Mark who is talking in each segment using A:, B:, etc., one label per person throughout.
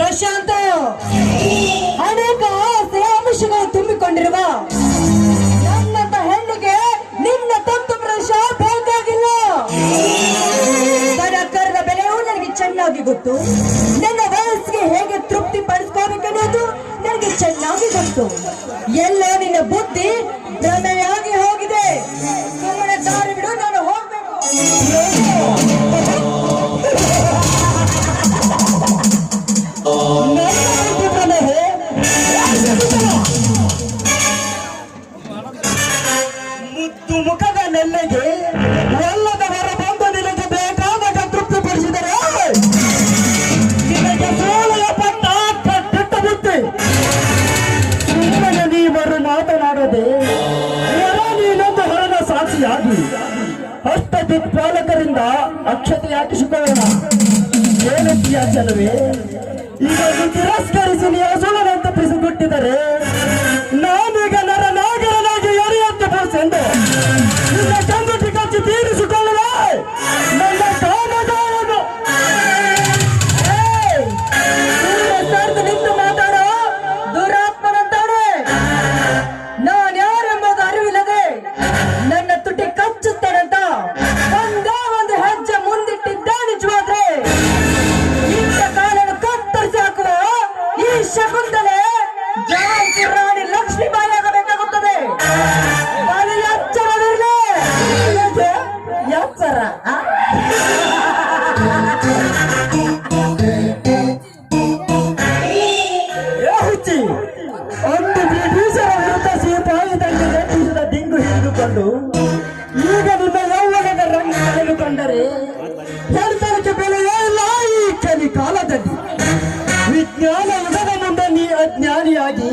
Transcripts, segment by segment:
A: ಪ್ರಶಾಂತ, ಅನೇಕ ಆಸೆ ಅಂಶಗಳು ತುಂಬಿಕೊಂಡಿರುವ ನನ್ನಂತ ಹೆಣ್ಣಿಗೆ ನಿನ್ನ ತಂತು ಪ್ರವೇಶ ಬೇಕಾಗಿಲ್ಲ. ಕರಕರದ ಬೆಲೆಯೂ ನನಗೆ ಚೆನ್ನಾಗಿ ಗೊತ್ತು. ನನ್ನ ವಯಸ್ಸಿಗೆ ಹೇಗೆ ತೃಪ್ತಿ ಪಡಿಸ್ಕೋಬೇಕನ್ನೋದು ನನಗೆ ಚೆನ್ನಾಗಿ ಗೊತ್ತು. ಎಲ್ಲ ನಿನ್ನ ಬುದ್ಧಿ ಭ್ರಮೆಯಾಗಿ ಹೋಗಿದೆ. ಸುಮ್ಮನೆ ದಾರಿ ಬಿಡು, ನಾನು ಹೋಗ್ಬೇಕು. ಮುದ್ದು ಮುಖದ ನೆಲ್ಲೆಗೆ ಎಲ್ಲದವರ ಬಂದು ನಿನಗೆ ಬೇಕಾದಾಗ ತೃಪ್ತಿಪಡಿಸಿದರೆ ನಿನಗೆ ಸೋಲೆಯ ಪಟ್ಟ ಕಟ್ಟಿಟ್ಟ ಬುದ್ಧಿ. ಸುಮ್ಮನೆ ನೀವರು ಮಾತನಾಡದೆ ನೀನೊಂದು ಹೊರನ ಸಾಕ್ಷಿಯಾಗಿ ಅಷ್ಟ ದಿಕ್ಪಾಲಕರಿಂದ ಅಕ್ಷತೆ ಹಾಕಿಸಿಕೊಳ್ಳೋಣ. ಏನಂತೀಯ ಚೆಲುವೆ? ಈಗ ತಿರಸ್ಕರಿಸಿ ನೀವು ಸುಳ್ಳನಂತ ಪಿಸಿಬಿಟ್ಟಿದರೆ ನಾನೀಗ ನಾಗರನಾಗಿ ಎರೆಯಂತೆ ಬೋಸೆಂದು ನಿನ್ನ ಕಂಗುಟಿ ಕಚ್ಚಿ ತೀರಿಸಿಕೊಳ್ಳುವ ನನ್ನ ಕಾಮಗಾರನು. ನಿಂತು ಮಾತಾಡೋ ದುರಾತ್ಮನಂತಾನೆ. ನಾನ್ಯಾರೆಂಬುದು ಅರಿವಿಲ್ಲದೆ ನನ್ನ ತುಟಿ ಕಚ್ಚುತ್ತೇನಂತ ಒಂದೇ ಒಂದು ಹೆಜ್ಜೆ ಮುಂದಿಟ್ಟಿದ್ದ ನಿಜವಾದ್ರೆ ಇಂಥ ಕಾಲನ್ನು ಕತ್ತರಿಸಿ ಹಾಕುವ ಈ ಶಕುಂತಲೆ ಜಾಂತಿ ರಾಣಿ ಲಕ್ಷ್ಮೀಬಾಯಿ ಆಗಬೇಕಾಗುತ್ತದೆ. ಬಲಿ ಎಚ್ಚರವಿರಲಿ, ಎಚ್ಚರ. ಹುಚ್ಚಿ ಒಂದು ಬ್ರಿಟಿಷರ ವಿರುದ್ಧ ಸಿಪಾಯಿ ದಂಗೆ ಗಟ್ಟಿಸಿದ ದಿಂಗು ಹಿಡಿದುಕೊಂಡು ಈಗ ನಿನ್ನ ಯೌವನದ ರಂಗ ತೆಗೆದುಕೊಂಡರೆ ಹೆಣ್ತನಕ್ಕೆ ಬೆಲೆಯೇ ಇಲ್ಲ. ಈ ಕಲಿ ಕಾಲದಲ್ಲಿ ವಿಜ್ಞಾನ ಯುಗದ ಮುಂದೆ ನೀ ಅಜ್ಞಾನಿಯಾಗಿ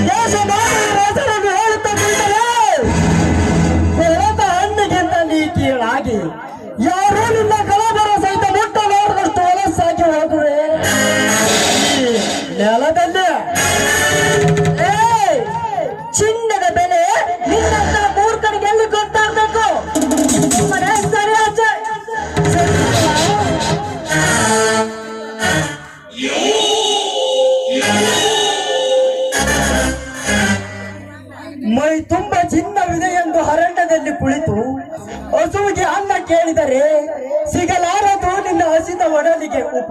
A: ದೇಶ ರಾಜರನ್ನು ಹೇಳುತ್ತಾ ನಿಂತರೆ ಬೆಳೆದ ಹಣ್ಣಿಗಿಂತ ನೀ ಕೀಳಾಗಿ ಯಾರೂ ನಿನ್ನ ಕಲಬರ ಸಹಿತ ಮುಟ್ಟಲಾರದಷ್ಟು ವಲಸ್ಸಾಗಿ ಹೋಗುವೆ ನೆಲದಲ್ಲಿ. ಚಿನ್ನದ ಬೆಲೆ ನಿನ್ನಂತ ಮೂರ್ಖನಿಗೆ ಎಲ್ಲಿ ಗೊತ್ತಾಗಬೇಕು? ಸುಮ್ಮನೆ ಸರಿ ಆಚೆ ಮೈ ತುಂಬ ಚಿನ್ನವಿದೆ ಎಂದು ಹರಣ್ಯದಲ್ಲಿ ಕುಳಿತು ಹಸುವಿಗೆ ಅನ್ನ ಕೇಳಿದರೆ ಸಿಗಲಾರದು ನಿನ್ನ ಹಸಿದ ಒಡಲಿಗೆ ಉಪ.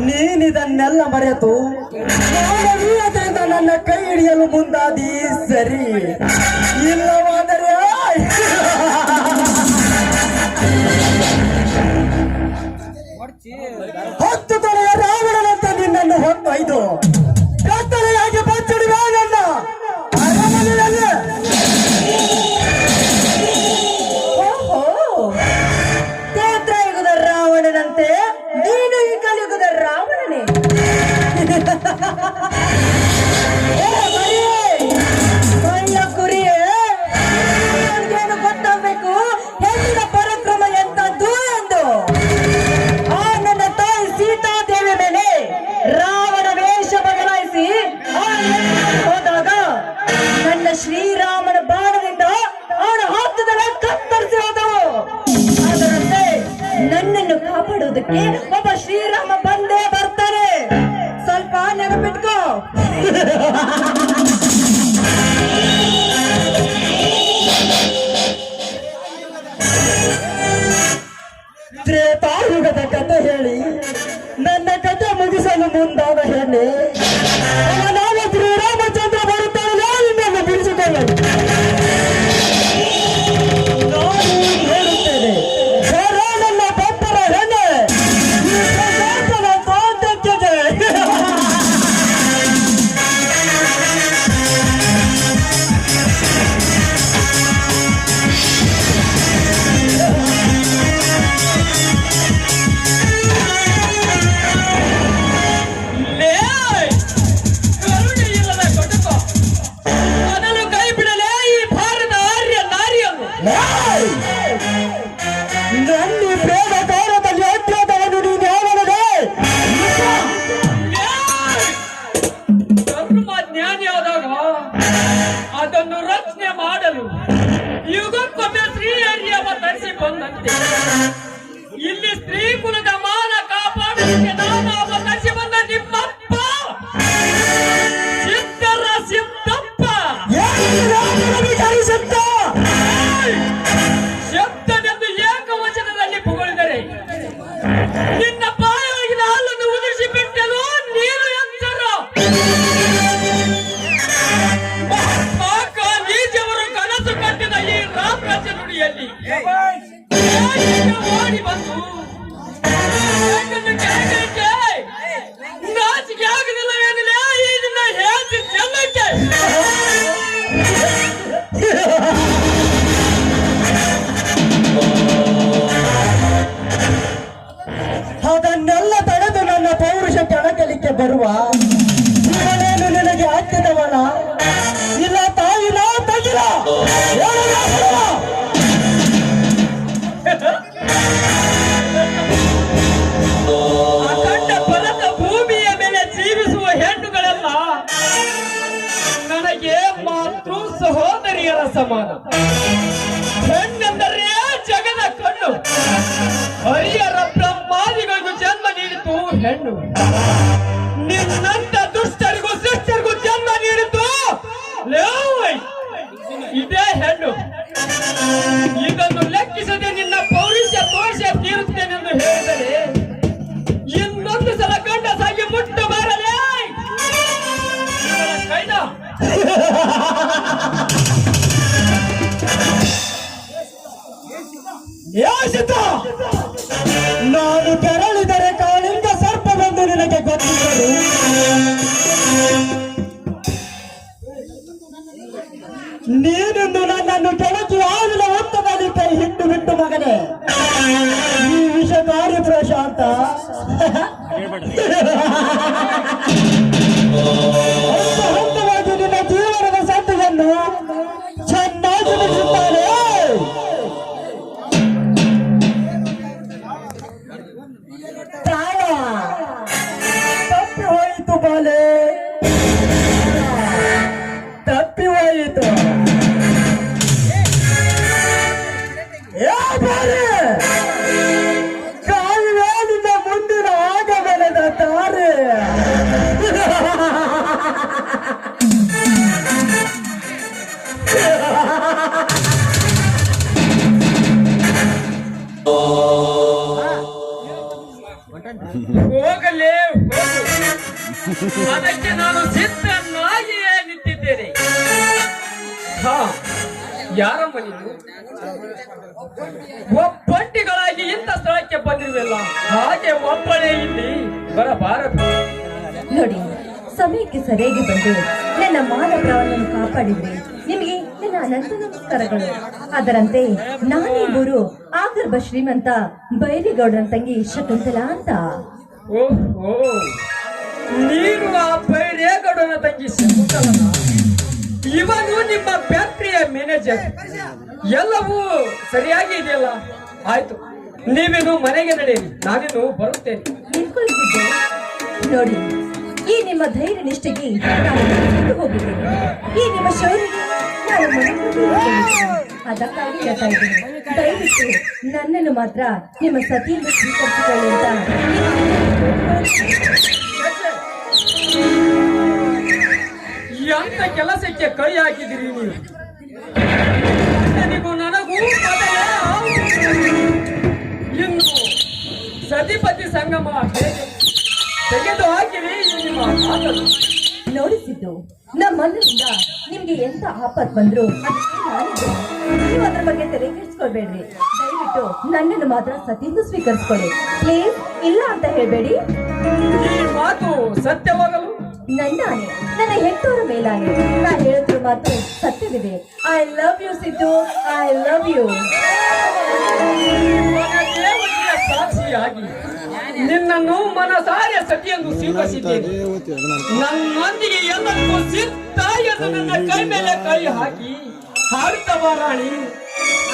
A: ನೀನಿದನ್ನೆಲ್ಲ ಮರೆತು ಮಾನವೀಯತೆಯಿಂದ ನನ್ನ ಕೈ ಹಿಡಿಯಲು ಮುಂದಾದಿ ಸರಿ. ಇಲ್ಲವಾದರೆ ಹತ್ತು ತಲೆಯ ರಾವಣನಂತೆ ನಿನ್ನನ್ನು ಹೊತ್ತೊಯ್ದು ಕತ್ತಲೆಯಾಗಿ ಬಚ್ಚಿಡುವ ನನ್ನ ಅರಮನೆಯಲ್ಲಿ. ಕ್ಷೇತ್ರಯುಗದ ರಾವಣನಂತೆ ನೀನು ಈ ಕಲಿಯುಗದ ರಾವಣನೇ. ಒಳ್ಳ ಕುರಿಯೇ, ನನಗೇನು ಗೊತ್ತಾಗಬೇಕು ಹೆಣ್ಣಿನ ಪರಾಕ್ರಮ ಎಂತದ್ದು ಎಂದು. ಆ ನನ್ನ ತಾಯಿ ಸೀತಾದೇವಿ ಮೇಲೆ ರಾವಣ ವೇಷ ಬದಲಾಯಿಸಿ ಹೋದಾಗ ನನ್ನ ಶ್ರೀರಾಮನ ಬಾಣದಿಂದ ಅವನ ಹತ್ತದಲ್ಲ ಕತ್ತರಿಸಿ ಹೋದವು. ಅದರಂತೆ ನನ್ನನ್ನು ಕಾಪಾಡುವುದಕ್ಕೆ ಒಬ್ಬ ಶ್ರೀರಾಮ ಬಂದೇ ಬರ್ತಾನೆ. ಸ್ವಲ್ಪ ನೆನಪಿಟ್ಕೋ. ತ್ರೇತಾಯುಗದ ಕಥೆ ಹೇಳಿ ನನ್ನ ಕಥೆ ಮುಗಿಸಲು ಮುಂದಾದ ಹೆಣ್ಣೆ ಅವನಾವ ಶ್ರೀರಾಮಚಂದ್ರ ಬರುತ್ತಾನಲ್ಲ ನಿನ್ನನ್ನು ಬಿಡಿಸಿಕೊಳ್ಳಲು ನಾನು ಹೇಳುತ್ತೇನೆ. ನನ್ನ ಪಪ್ಪರ ಹೆಣ್ಣೆ ತೋಟಕ್ಕೆ
B: ಬರುವ ಇವನೇನು ನಿನಗೆ ಹತ್ತಿದವನ ಇಲ್ಲ ತಾಯಿನ ತಗಿಲ
C: ಅಖಂಡ ಫಲದ ಭೂಮಿಯ ಮೇಲೆ ಜೀವಿಸುವ ಹೆಣ್ಣುಗಳೆಲ್ಲ ನನಗೆ ಮಾತೃ ಸಹೋದರಿಯರ ಸಮಾನ. ಹೆಣ್ಣೆಂದರೆ ಜಗದ ಕಣ್ಣು. ಹರಿಯರ ಬ್ರಹ್ಮಾದಿಗಳಿಗೂ ಜನ್ಮ ನೀಡಿತು ಹೆಣ್ಣು. ನಿನ್ನಂತ ದುಷ್ಟರಿಗೂ ಶಿಷ್ಟರಿಗೂ ಜನ್ಮ ನೀಡಿತು ಇದೇ ಹೆಣ್ಣು. ಇದನ್ನು ಲೆಕ್ಕಿಸದೆ ನಿನ್ನ ಪೌರುಷ ತೋರಿಸ ತೀರುತ್ತೇನೆಂದು ಹೇಳಿದರೆ ಇನ್ನೊಂದು ಸಲ ಗಂಡಸಾಗಿ ಮುಟ್ಟು ಬಾರಲೇ ಕೈನ.
B: ಯಾಸಿತ ನಾನು ತೆರಳಿದರೆ ಕಾಳಿಂದ ಸರ್ಪವೆಂದು ನಿನಗೆ ಗೊತ್ತಿದ್ದರು. ನೀನೊಂದು ನನ್ನನ್ನು ಕೆಳಕಿ ಆಲಿನ ಒತ್ತದಲ್ಲಿ ಕೈ ಹಿಟ್ಟು ಬಿಟ್ಟು ಮಗನೇ ಈ ವಿಷಕಾರಿ ಪ್ರಶಾಂತ ಹಂತವಾಗಿ ನಿನ್ನ ಜೀವನದ ಸಂಧಿಯನ್ನು ಚೆನ್ನಾಗಿ ಮುಗಿಸುತ್ತಾನೆ. ಪ್ರಾಣ ತಪ್ಪಿ ಹೋಯಿತು ಬಾಲೆ, ತಪ್ಪಿ ಹೋಯಿತು. ಕಾಲುವೇಲಿನ ಮುಂದಿನ ಆಗಮನದ ತಾರೆ.
C: ಹೋಗಲೇ ಹೋಗು. ಅದಕ್ಕೆ ನಾನು ಸಿದ್ಧನಾಗಿಯೇ ನಿಂತಿದ್ದೇನೆ. ಹಾ, ಯಾರಮ್ಮ ನೀನು? ಒಬ್ಬಂಟಿಗಳಾಗಿ ಇಂಥ ಸ್ಥಳಕ್ಕೆ ಬಂದಿರುವಲ್ಲ, ಹಾಗೆ ಒಬ್ಬಳೇ ಇಲ್ಲಿ ಬರಬಾರದು.
A: ನೋಡಿ, ಸಮಯಕ್ಕೆ ಸರಿಯಾಗಿ ಬಂದು ನನ್ನ ಮಾನ ಪ್ರಾಣವನ್ನು ಕಾಪಾಡಿದ್ರಿ. ನಿಮಗೆ ನನ್ನ ಅನಂತ ನಮಸ್ಕಾರಗಳು. ಅದರಂತೆ ನಾನೇ ಗುರು ಆಗರ್ಭ ಶ್ರೀಮಂತ ಬೈರಿಗೌಡನ ತಂಗಿ ಶಕುಂತಲಾ ಅಂತ.
C: ಓಹೋ, ನೀನು ಆ ಬೈರೇಗೌಡನ ತಂಗಿ ಶಕುಂತಲನ? ಇವನು ನಿಮ್ಮ ಫ್ಯಾಕ್ಟರಿಯ ಮ್ಯಾನೇಜರ್. ಎಲ್ಲವೂ ಸರಿಯಾಗಿ ಇದೆಯಲ್ಲ. ಆಯ್ತು, ನೀವೇನು ಮನೆಗೆ ನಡೆಯಿರಿ, ನಾನೇನು ಬರುತ್ತೇನೆ.
A: ನಿಂತ್ಕೊಳ್ತಿದ್ದೆ ನೋಡಿ, ಈ ನಿಮ್ಮ ಧೈರ್ಯ ನಿಷ್ಠೆಗೆ ನಾನು ಬಿಟ್ಟು ಹೋಗಿದ್ದೇನೆ. ಈ ನಿಮ್ಮ ಶೌರ್ಯಗೆ ನಾನು ಅದಕ್ಕಾಗಿ ಹೇಳ್ತಾ ಇದ್ದೀನಿ, ದಯವಿಟ್ಟು ನನ್ನನ್ನು ಮಾತ್ರ ನಿಮ್ಮ ಸತಿಯನ್ನು ಸ್ವೀಕರಿಸಿಕೊಳ್ಳಿ ಅಂತ.
C: ಎಂತ ಕೆಲಸಕ್ಕೆ ಕೈ ಹಾಕಿದಿರಿ ನೀವು? ನನಗೂ ನನಗೂ ಮೊದಲೇ ಇನ್ನು ಸತಿಪತಿ ಸಂಗಮ ಹೇಗೆ ತೆಗೆದು ಹಾಕಿರಿ ನಿಮ್ಮ ಮಾತನ್ನು.
A: ನೋಡಿಸಿದ್ದು ನಮ್ಮನ್ನಿಂದ ನಿಮ್ಗೆ ಎಂತ ಆಪತ್ ಬಂದ್ರು ಅದಕ್ಕೆ ನಾನಿದ್ದೇನೆ. ನೀವು ಅದ್ರ ಬಗ್ಗೆ ತಲೆ ಕೆಡಿಸ್ಕೊಳ್ಬೇಡ್ರಿ. ದಯವಿಟ್ಟು ನನ್ನನ್ನು ಮಾತ್ರ ಸತಿಯಿಂದ ಸ್ವೀಕರಿಸ್ಕೊಳ್ಳಿ ಪ್ಲೀಸ್. ಇಲ್ಲ ಅಂತ ಹೇಳ್ಬೇಡಿ.
C: ಈ ಮಾತು ಸತ್ಯವಾಗಲು
A: ನನ್ನಾನೆ, ನನ್ನ ಹೆತ್ತೋರ ಮೇಲಾನೆ. ನಾ ಹೇಳಿದ್ರು ಮಾತು ಸತ್ಯವಿದೆ. I love you Siddu, I love you.
C: ದೇವತೆಯ ಸಾಕ್ಷಿಯಾಗಿ ನಿನ್ನನ್ನು ಮನಸಾರೆ ಸತಿಯೆಂದು ಸ್ವೀಕರಿಸಿದ್ದೇನೆ. ನನ್ನೊಂದಿಗೆ ಎಲ್ಲರಿಗೂ ಸಿದ್ಧ ಎಂದು ನನ್ನ ಕೈ ಮೇಲೆ ಕೈ ಹಾಕಿ ಹಾಡುತ್ತವ ರಾಣಿ.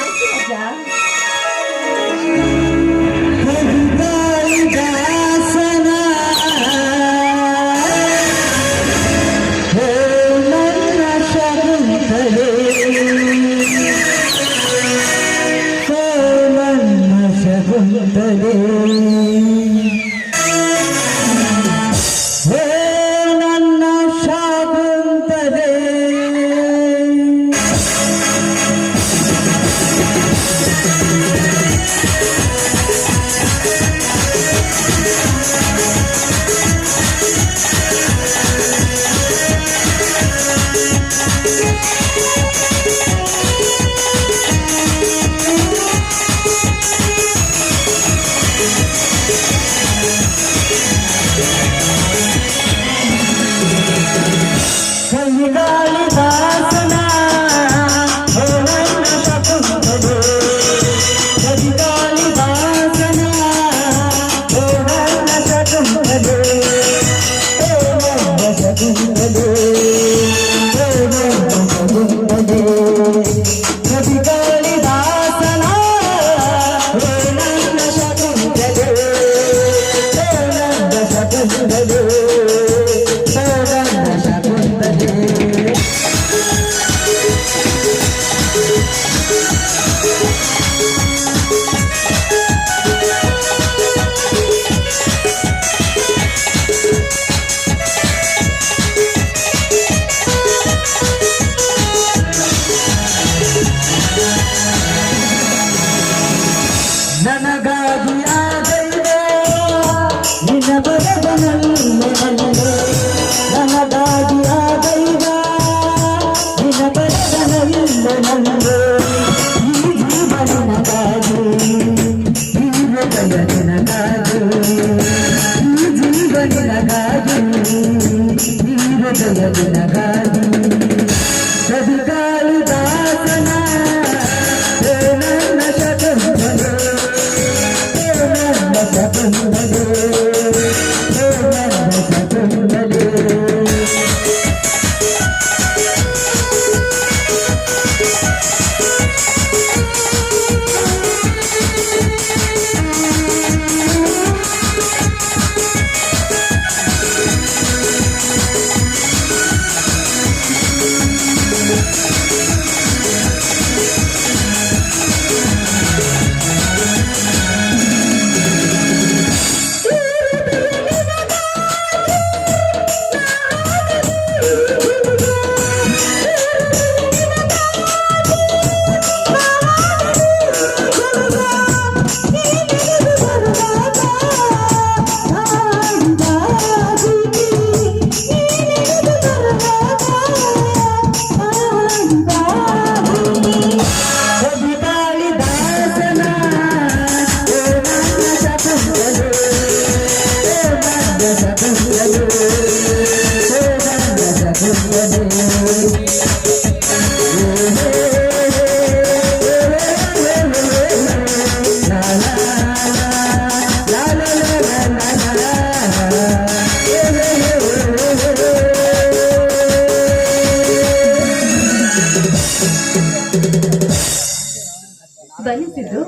A: ಆಯ್ತು ರಾಜ.
B: ನಿನಗಾಗಿ ಈ ಹೃದಯ ನಿನಗಾಗಿ ಕವಿಗಾಳಿ ದಾಸನ ಹೇ ನನ್ನ ಶಕುಂತಲೆ ಹೇ ನನ್ನ ಶಕುಂತಲೆ ಹೇ ನನ್ನ ಶಕುಂತಲೆ
A: ಬಯಸಿದ್ದು